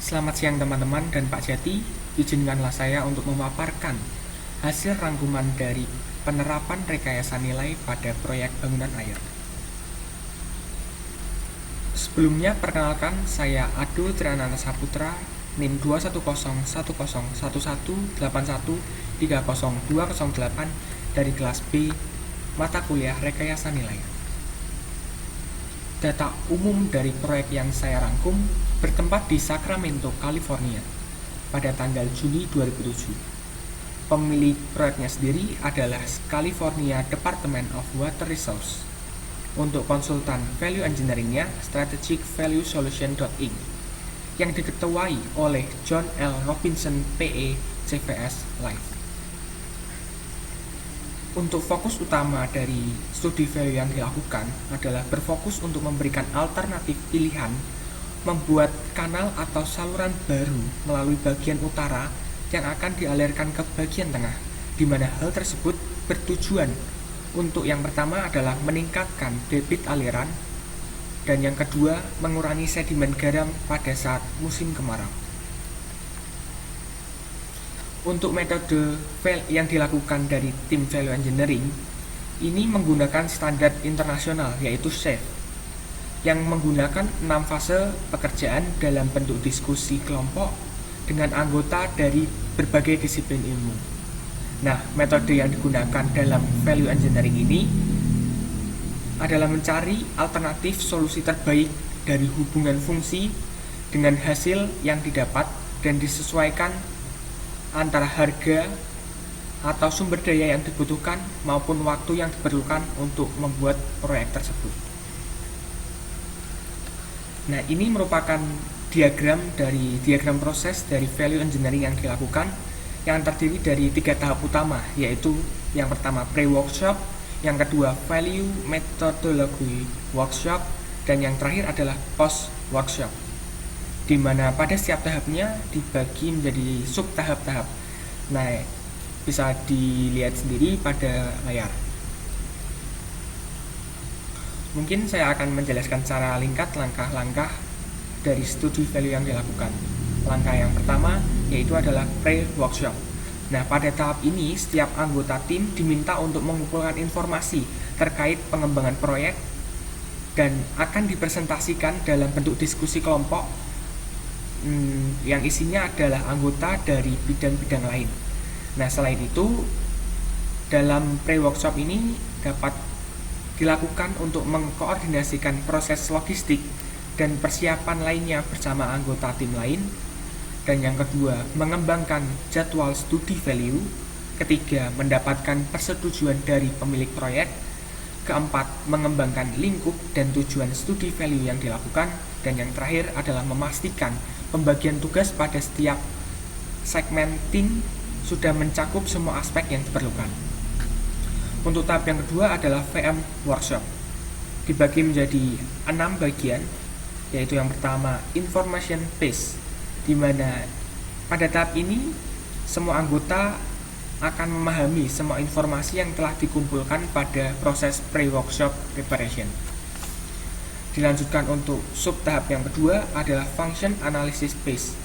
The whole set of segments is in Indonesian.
Selamat siang teman-teman dan Pak Jati, izinkanlah saya untuk memaparkan hasil rangkuman dari penerapan rekayasa nilai pada proyek bangunan air. Sebelumnya perkenalkan, saya Ado Trianana Saputra, NIM 210111181302008 dari kelas B, mata kuliah rekayasa nilai. Data umum dari proyek yang saya rangkum bertempat di Sacramento, California pada tanggal Juni 2007. Pemilik proyeknya sendiri adalah California Department of Water Resources. Untuk konsultan value engineeringnya Strategic Value Solution Inc. yang diketuai oleh John L. Robinson PE CVS Live. Untuk fokus utama dari studi value yang dilakukan adalah berfokus untuk memberikan alternatif pilihan membuat kanal atau saluran baru melalui bagian utara yang akan dialirkan ke bagian tengah, di mana hal tersebut bertujuan untuk yang pertama adalah meningkatkan debit aliran dan yang kedua mengurangi sedimen garam pada saat musim kemarau. Untuk metode yang dilakukan dari tim value engineering ini menggunakan standar internasional yaitu SAFe yang menggunakan 6 fase pekerjaan dalam bentuk diskusi kelompok dengan anggota dari berbagai disiplin ilmu. Nah, metode yang digunakan dalam value engineering ini adalah mencari alternatif solusi terbaik dari hubungan fungsi dengan hasil yang didapat dan disesuaikan antara harga atau sumber daya yang dibutuhkan maupun waktu yang diperlukan untuk membuat proyek tersebut. Nah, ini merupakan diagram proses dari value engineering yang dilakukan yang terdiri dari 3 tahap utama, yaitu yang pertama pre-workshop, yang kedua value methodology workshop, dan yang terakhir adalah post-workshop, di mana pada setiap tahapnya dibagi menjadi sub-tahap-tahap. Nah, bisa dilihat sendiri pada layar. Mungkin saya akan menjelaskan secara ringkas langkah-langkah dari studi value yang dilakukan. Langkah yang pertama yaitu adalah pre-workshop. Nah, pada tahap ini setiap anggota tim diminta untuk mengumpulkan informasi terkait pengembangan proyek dan akan dipresentasikan dalam bentuk diskusi kelompok yang isinya adalah anggota dari bidang-bidang lain. Nah, selain itu dalam pre-workshop ini dapat dilakukan untuk mengkoordinasikan proses logistik dan persiapan lainnya bersama anggota tim lain. Dan yang kedua, mengembangkan jadwal studi value. Ketiga, mendapatkan persetujuan dari pemilik proyek. Keempat, mengembangkan lingkup dan tujuan studi value yang dilakukan. Dan yang terakhir adalah memastikan pembagian tugas pada setiap segmen tim sudah mencakup semua aspek yang diperlukan. Untuk tahap yang kedua adalah VM workshop. Dibagi menjadi 6 bagian, yaitu yang pertama information phase, di mana pada tahap ini semua anggota akan memahami semua informasi yang telah dikumpulkan pada proses pre-workshop preparation. Dilanjutkan untuk sub tahap yang kedua adalah function analysis phase.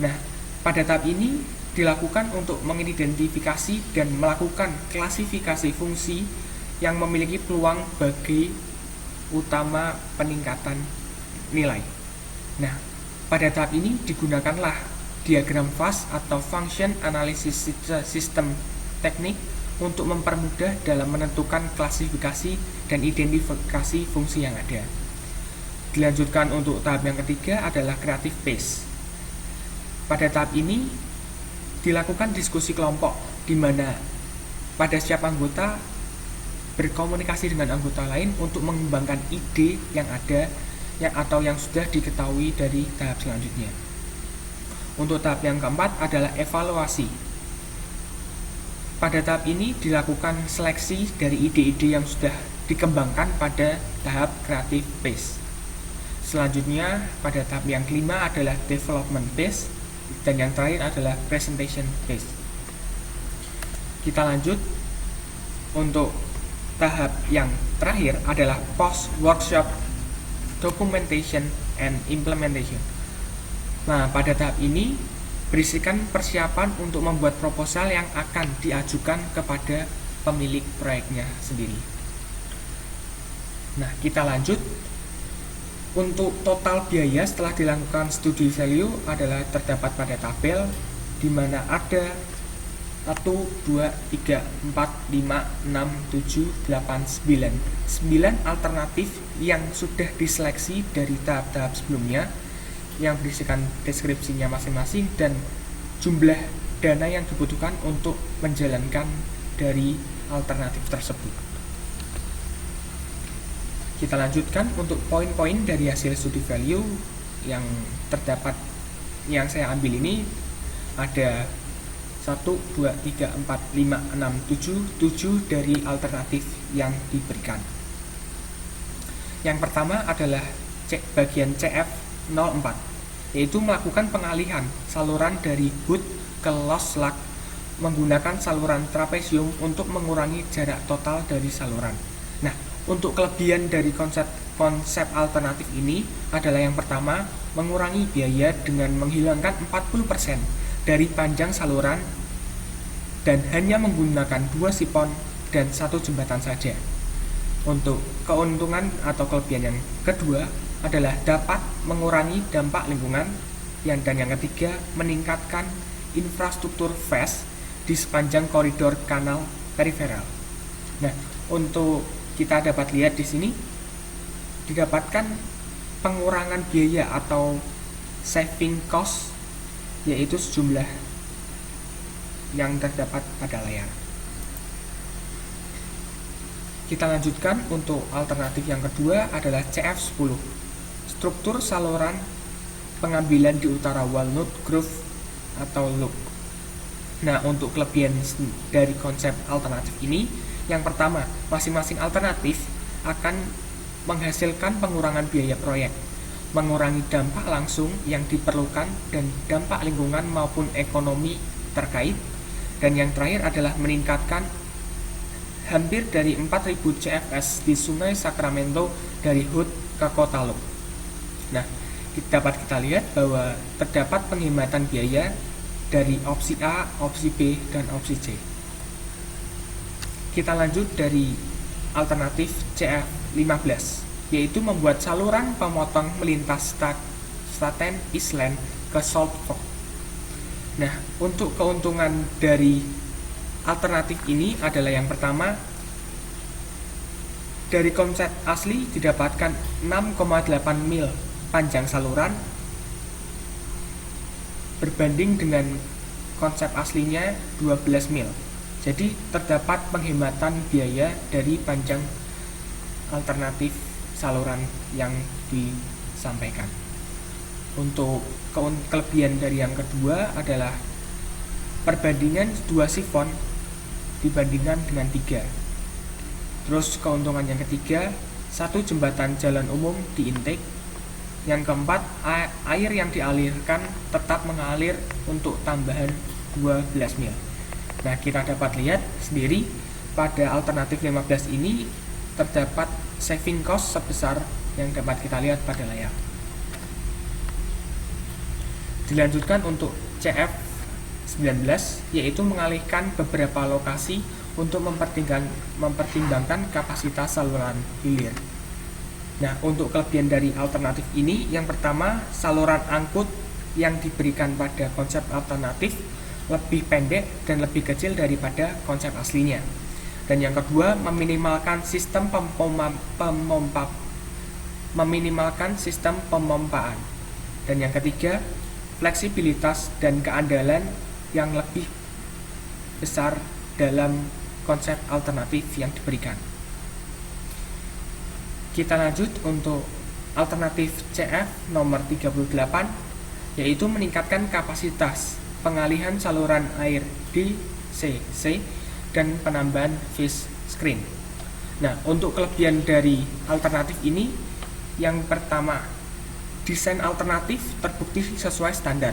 Nah, pada tahap ini dilakukan untuk mengidentifikasi dan melakukan klasifikasi fungsi yang memiliki peluang bagi utama peningkatan nilai. Nah, pada tahap ini digunakanlah diagram FAST atau Function Analysis System Teknik untuk mempermudah dalam menentukan klasifikasi dan identifikasi fungsi yang ada. Dilanjutkan untuk tahap yang ketiga adalah Creative Phase. Pada tahap ini dilakukan diskusi kelompok, di mana pada setiap anggota berkomunikasi dengan anggota lain untuk mengembangkan ide yang ada atau yang sudah diketahui dari tahap selanjutnya. Untuk tahap yang keempat adalah evaluasi. Pada tahap ini dilakukan seleksi dari ide-ide yang sudah dikembangkan pada tahap creative phase. Selanjutnya pada tahap yang kelima adalah development phase, dan yang terakhir adalah presentation phase. Kita lanjut untuk tahap yang terakhir adalah post workshop documentation and implementation. Nah, pada tahap ini berisikan persiapan untuk membuat proposal yang akan diajukan kepada pemilik proyeknya sendiri. Nah, kita lanjut. Untuk total biaya setelah dilakukan studi value adalah terdapat pada tabel, di mana ada 1, 2, 3, 4, 5, 6, 7, 8, 9 alternatif yang sudah diseleksi dari tahap-tahap sebelumnya, yang berisikan deskripsinya masing-masing dan jumlah dana yang dibutuhkan untuk menjalankan dari alternatif tersebut. Kita lanjutkan untuk poin-poin dari hasil studi value yang terdapat, yang saya ambil ini ada 1, 2, 3, 4, 5, 6, 7 dari alternatif yang diberikan. Yang pertama adalah bagian CF04, yaitu melakukan pengalihan saluran dari hood ke loss slug menggunakan saluran trapesium untuk mengurangi jarak total dari saluran. Nah, untuk kelebihan dari konsep alternatif ini adalah yang pertama, mengurangi biaya dengan menghilangkan 40% dari panjang saluran dan hanya menggunakan 2 sipon dan 1 jembatan saja. Untuk keuntungan atau kelebihan yang kedua adalah dapat mengurangi dampak lingkungan, dan yang ketiga meningkatkan infrastruktur fast di sepanjang koridor kanal periferal. Nah, untuk kita dapat lihat di sini didapatkan pengurangan biaya atau saving cost, yaitu sejumlah yang terdapat pada layar. Kita lanjutkan untuk alternatif yang kedua adalah CF10, struktur saluran pengambilan di utara Walnut Grove atau loop. Nah, untuk kelebihan dari konsep alternatif ini, yang pertama, masing-masing alternatif akan menghasilkan pengurangan biaya proyek, mengurangi dampak langsung yang diperlukan dan dampak lingkungan maupun ekonomi terkait, dan yang terakhir adalah meningkatkan hampir dari 4.000 CFS di Sungai Sacramento dari Hood ke kota Loop. Nah, dapat kita lihat bahwa terdapat penghematan biaya dari opsi A, opsi B, dan opsi C. Kita lanjut dari alternatif CF15, yaitu membuat saluran pemotong melintas Staten Island ke Salt Fork. Nah, untuk keuntungan dari alternatif ini adalah yang pertama, dari konsep asli didapatkan 6,8 mil panjang saluran berbanding dengan konsep aslinya 12 mil. Jadi terdapat penghematan biaya dari panjang alternatif saluran yang disampaikan. Untuk kelebihan dari yang kedua adalah perbandingan 2 sifon dibandingkan dengan 3. Terus keuntungan yang ketiga, 1 jembatan jalan umum di intake. Yang keempat, air yang dialirkan tetap mengalir untuk tambahan 12 mil. Nah, kita dapat lihat sendiri pada alternatif 15 ini terdapat saving cost sebesar yang dapat kita lihat pada layar. Dilanjutkan untuk CF19, yaitu mengalihkan beberapa lokasi untuk mempertimbangkan kapasitas saluran hilir. Nah, untuk kelebihan dari alternatif ini, yang pertama, saluran angkut yang diberikan pada konsep alternatif lebih pendek dan lebih kecil daripada konsep aslinya. Dan yang kedua, meminimalkan sistem pemompaan. Dan yang ketiga, fleksibilitas dan keandalan yang lebih besar dalam konsep alternatif yang diberikan. Kita lanjut untuk alternatif CF nomor 38, yaitu meningkatkan kapasitas pengalihan saluran air di CC dan penambahan face screen. Nah, untuk kelebihan dari alternatif ini, yang pertama, desain alternatif terbukti sesuai standar.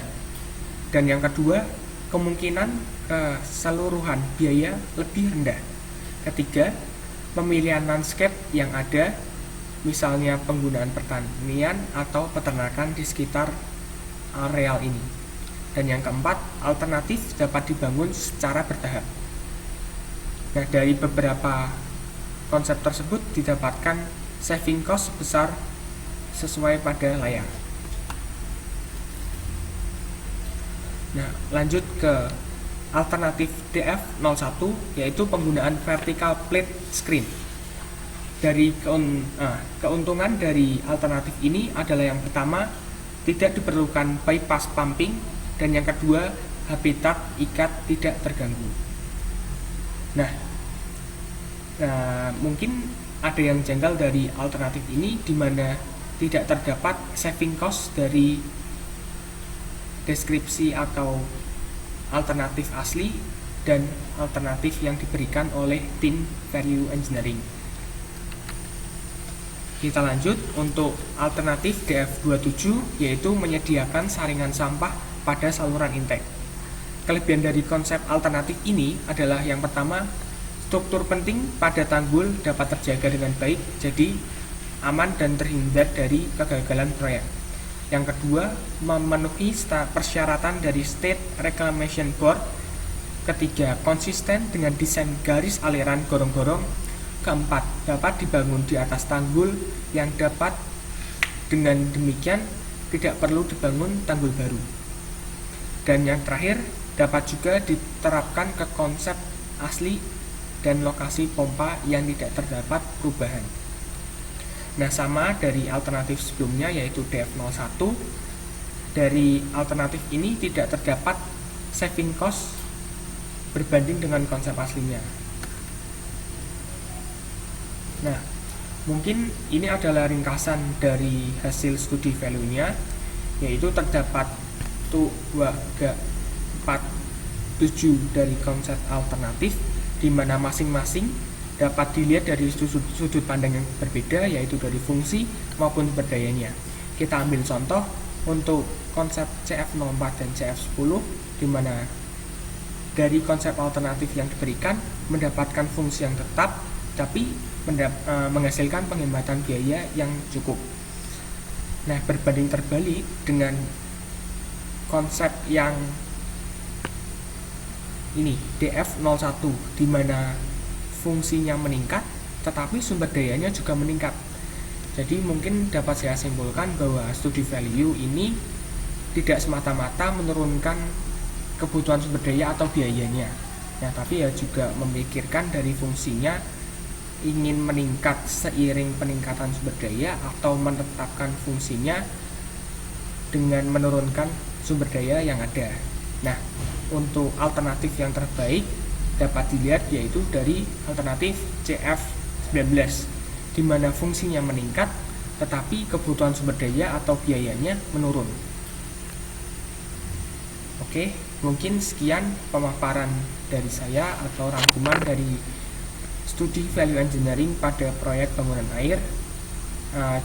Dan yang kedua, kemungkinan keseluruhan biaya lebih rendah. Ketiga, pemilihan landscape yang ada, misalnya penggunaan pertanian atau peternakan di sekitar areal ini. Dan yang keempat, alternatif dapat dibangun secara bertahap. Nah, dari beberapa konsep tersebut didapatkan saving cost besar sesuai pada layar. Nah, lanjut ke alternatif DF01, yaitu penggunaan vertical plate screen. Dari keuntungan dari alternatif ini adalah yang pertama, tidak diperlukan bypass pumping, dan yang kedua, habitat ikat tidak terganggu. Nah, mungkin ada yang janggal dari alternatif ini, di mana tidak terdapat saving cost dari deskripsi atau alternatif asli dan alternatif yang diberikan oleh tim value engineering. Kita lanjut untuk alternatif DF27, yaitu menyediakan saringan sampah pada saluran intake. Kelebihan dari konsep alternatif ini adalah yang pertama, struktur penting pada tanggul dapat terjaga dengan baik, jadi aman dan terhindar dari kegagalan proyek. Yang kedua, memenuhi persyaratan dari State Reclamation Board. Ketiga, konsisten dengan desain garis aliran gorong-gorong. Keempat, dapat dibangun di atas tanggul yang dapat dengan demikian tidak perlu dibangun tanggul baru. Dan yang terakhir, dapat juga diterapkan ke konsep asli dan lokasi pompa yang tidak terdapat perubahan. Nah, sama dari alternatif sebelumnya yaitu DF01. Dari alternatif ini tidak terdapat saving cost berbanding dengan konsep aslinya. Nah, mungkin ini adalah ringkasan dari hasil studi value-nya, yaitu terdapat 2, 3, 4, 7 dari konsep alternatif, di mana masing-masing dapat dilihat dari sudut pandang yang berbeda, yaitu dari fungsi maupun sumber dayanya. Kita ambil contoh untuk konsep CF04 dan CF10, di mana dari konsep alternatif yang diberikan mendapatkan fungsi yang tetap, tapi menghasilkan penghematan biaya yang cukup. Nah, berbanding terbalik dengan konsep yang ini DF01, di mana fungsinya meningkat tetapi sumber dayanya juga meningkat. Jadi mungkin dapat saya simpulkan bahwa studi value ini tidak semata-mata menurunkan kebutuhan sumber daya atau biayanya. Nah, tapi ya juga memikirkan dari fungsinya ingin meningkat seiring peningkatan sumber daya atau menetapkan fungsinya dengan menurunkan sumber daya yang ada. Nah, untuk alternatif yang terbaik dapat dilihat yaitu dari alternatif CF19, di mana fungsinya meningkat tetapi kebutuhan sumber daya atau biayanya menurun. Oke, mungkin sekian pemaparan dari saya atau rangkuman dari studi value engineering pada proyek bangunan air.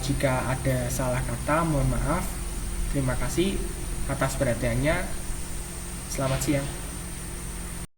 Jika ada salah kata, mohon maaf. Terima kasih atas perhatiannya. Selamat siang.